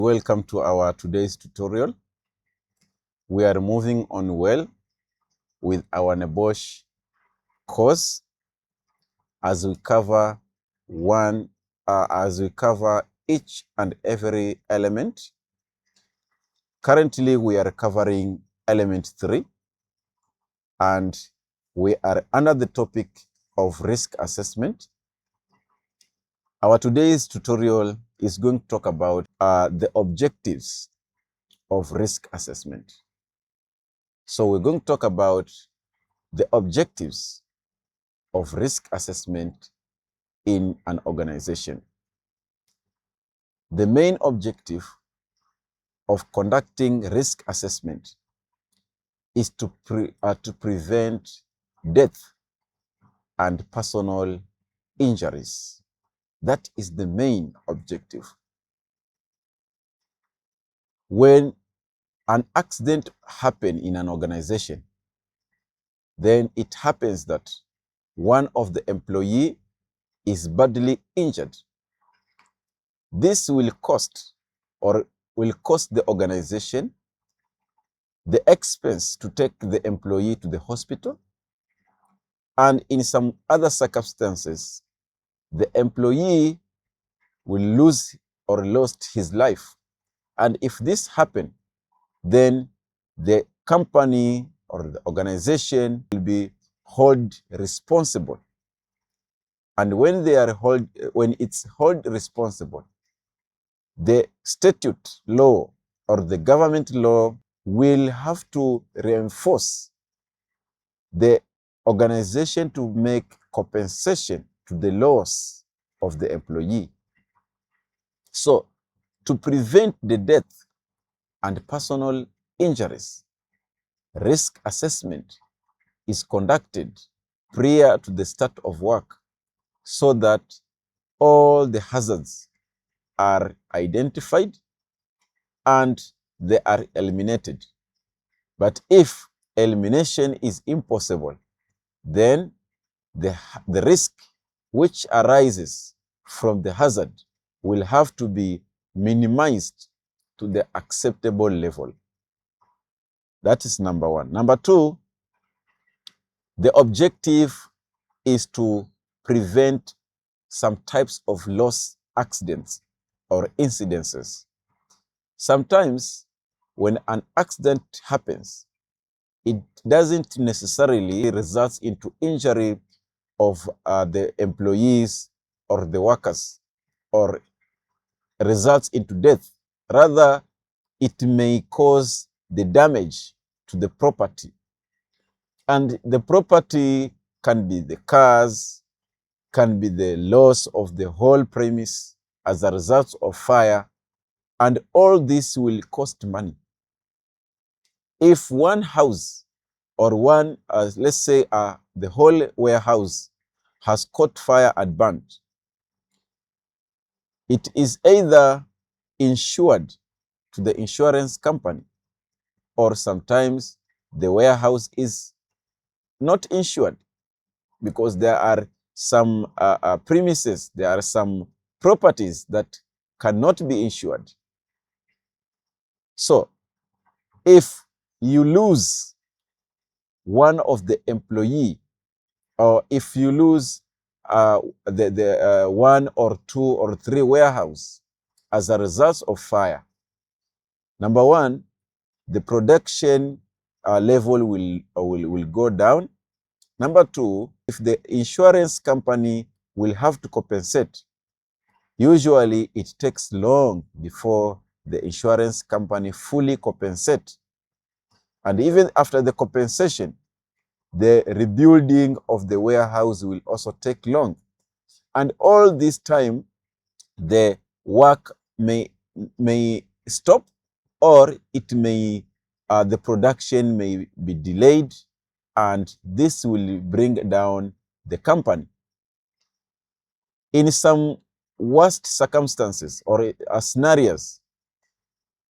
Welcome to our today's tutorial. We are moving on well with our NEBOSH course as we cover each and every element. Currently, we are covering element 3, and we are under the topic of risk assessment. Our today's tutorial is going to talk about the objectives of risk assessment. So we're going to talk about the objectives of risk assessment in an organization. The main objective of conducting risk assessment is to prevent death and personal injuries. That is the main objective. When an accident happens in an organization, then it happens that one of the employees is badly injured. This will cost the organization the expense to take the employee to the hospital, and in some other circumstances, the employee will lose or lost his life. And if this happens, then the company or the organization will be held responsible. And when it's held responsible, the statute law or the government law will have to reinforce the organization to make compensation to the loss of the employee. So, to prevent the death and personal injuries, risk assessment is conducted prior to the start of work so that all the hazards are identified and they are eliminated. But if elimination is impossible, then the risk which arises from the hazard will have to be minimized to the acceptable level. That is number one. Number two, the objective is to prevent some types of loss accidents or incidences. Sometimes when an accident happens, it doesn't necessarily result into injury of the employees or the workers or results into death. Rather, it may cause the damage to the property. And the property can be the cars, can be the loss of the whole premise as a result of fire, and all this will cost money. If one house or let's say the whole warehouse has caught fire and burnt, it is either insured to the insurance company, or sometimes the warehouse is not insured because there are some premises, there are some properties that cannot be insured. So, if you lose one of the employee, or if you lose one or two or three warehouse as a result of fire, number one, the production level will go down. Number two, if the insurance company will have to compensate, usually it takes long before the insurance company fully compensates. And even after the compensation, the rebuilding of the warehouse will also take long. And all this time, the work may stop, or it may the production may be delayed, and this will bring down the company. In some worst circumstances or scenarios,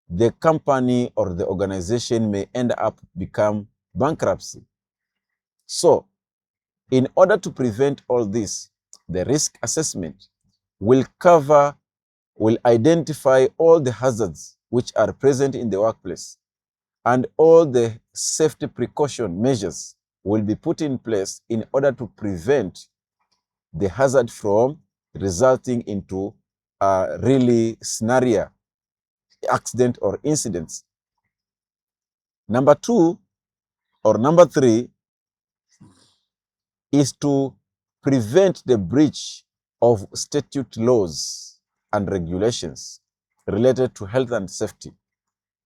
the company or the organization may end up become bankruptcy. So, in order to prevent all this, the risk assessment will cover will identify all the hazards which are present in the workplace, and all the safety precaution measures will be put in place in order to prevent the hazard from resulting into a really scenario, accident or incidents. Number three is to prevent the breach of statute laws and regulations related to health and safety.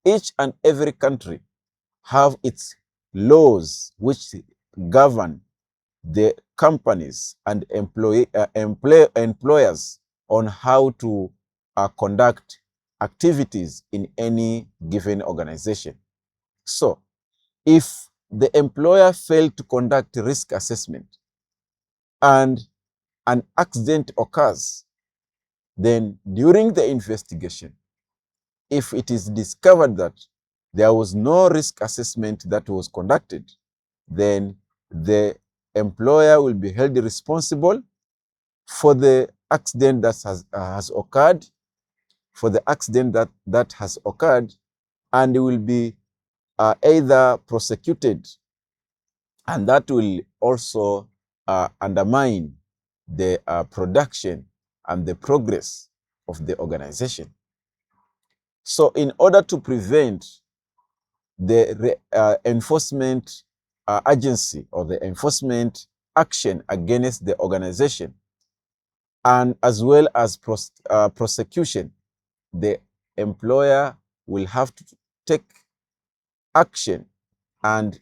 Each and every country have its laws which govern the companies and employers on how to conduct activities in any given organization. So, if the employer failed to conduct risk assessment and an accident occurs, then during the investigation, if it is discovered that there was no risk assessment that was conducted, then the employer will be held responsible for the accident that has occurred, and will be either prosecuted, and that will also undermine the production and the progress of the organization. So in order to prevent the enforcement agency or the enforcement action against the organization, and as well as prosecution, the employer will have to take action and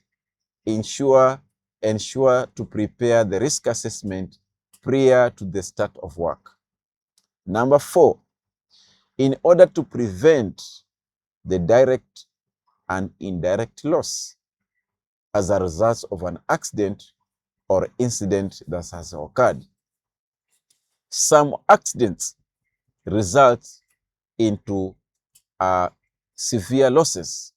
ensure to prepare the risk assessment prior to the start of work. Number 4, in order to prevent the direct and indirect loss as a result of an accident or incident that has occurred. Some accidents result into severe losses,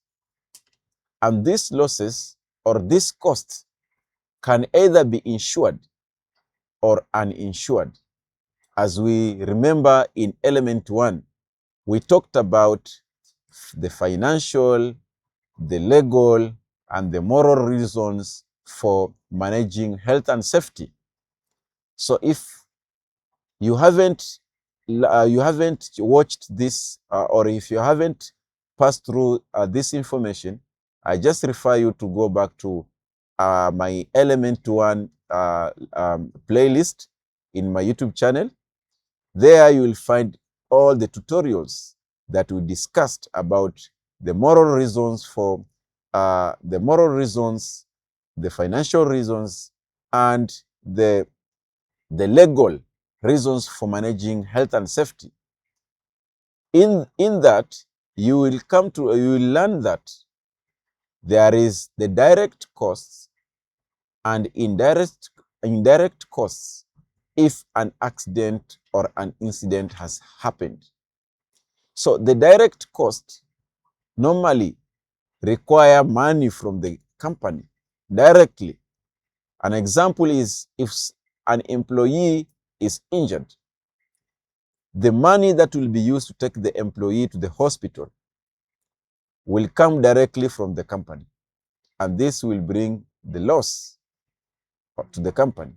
and these losses or these costs can either be insured or uninsured. As we remember in element 1, we talked about the financial, the legal, and the moral reasons for managing health and safety. So if you haven't watched this, or if you haven't passed through this information, I just refer you to go back to my element 1 playlist in my YouTube channel. There you will find all the tutorials that we discussed about the moral reasons for the financial reasons, and the legal reasons for managing health and safety. In that, you will learn that there is the direct costs and indirect costs if an accident or an incident has happened. So the direct costs normally require money from the company directly. An example is if an employee is injured, the money that will be used to take the employee to the hospital will come directly from the company, and this will bring the loss to the company.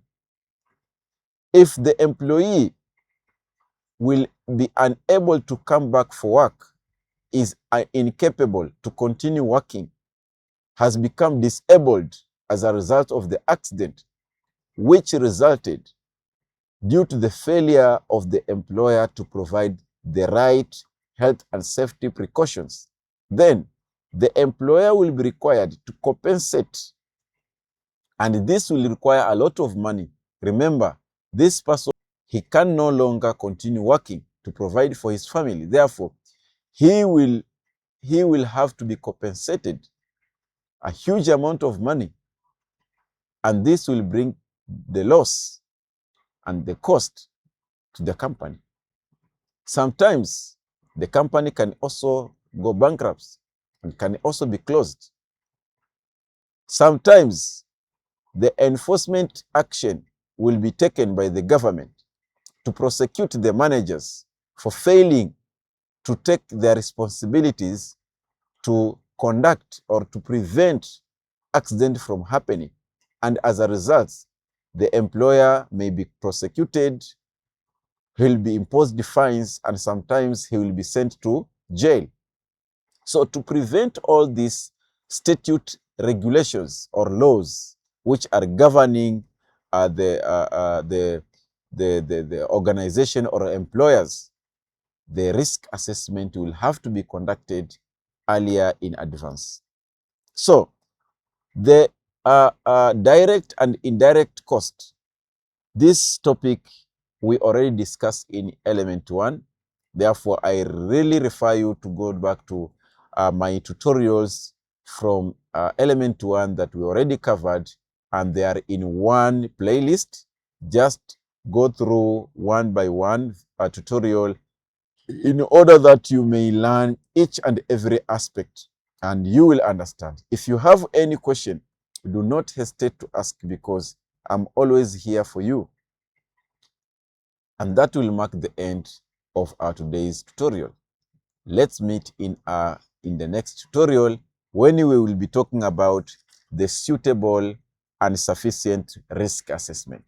If the employee will be unable to come back for work, is incapable to continue working, has become disabled as a result of the accident, which resulted due to the failure of the employer to provide the right health and safety precautions, then the employer will be required to compensate, and this will require a lot of money. Remember, this person, he can no longer continue working to provide for his family. Therefore, he will have to be compensated a huge amount of money, and this will bring the loss and the cost to the company. Sometimes the company can also go bankrupt and can also be closed. Sometimes the enforcement action will be taken by the government to prosecute the managers for failing to take their responsibilities to conduct or to prevent accident from happening. And as a result, the employer may be prosecuted, he'll be imposed fines, and sometimes he will be sent to jail. So to prevent all these statute regulations or laws which are governing the organization or employers, the risk assessment will have to be conducted earlier in advance. So the direct and indirect cost, this topic we already discussed in element 1. Therefore, I really refer you to go back to my tutorials from element 1 that we already covered, and they are in one playlist. Just go through one by one tutorial in order that you may learn each and every aspect and you will understand. If you have any question, do not hesitate to ask, because I'm always here for you. And that will mark the end of our today's tutorial. Let's meet in the next tutorial, when we will be talking about the suitable and sufficient risk assessment.